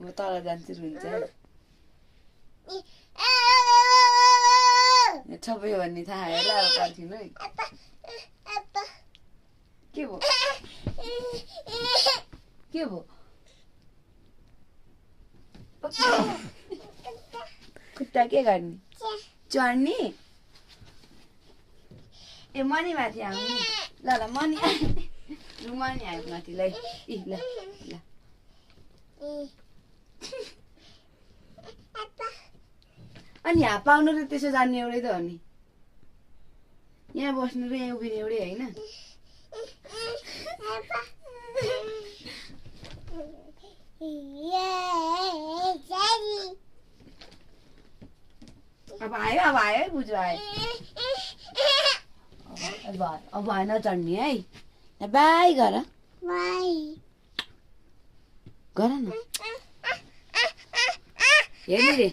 म तल जान्छु रुन्छ छोप्यो भन्ने थाहा होला अब पर्खिनु है के भयो के भयो खुट्टा के गर्ने चढ्ने ए मनी माथि आउनु ल ल मनी मनी आयो माथि ल ल ल अनि यहाँ पाउनु त त्यसो जान्ने एउटै त हो नि यहाँ बस्नु र यहाँ उभिने एउटै होइन अब आयो है बुझ्यो आयो अब आएन चढ्ने है बाई गर गर न हेर्नु रे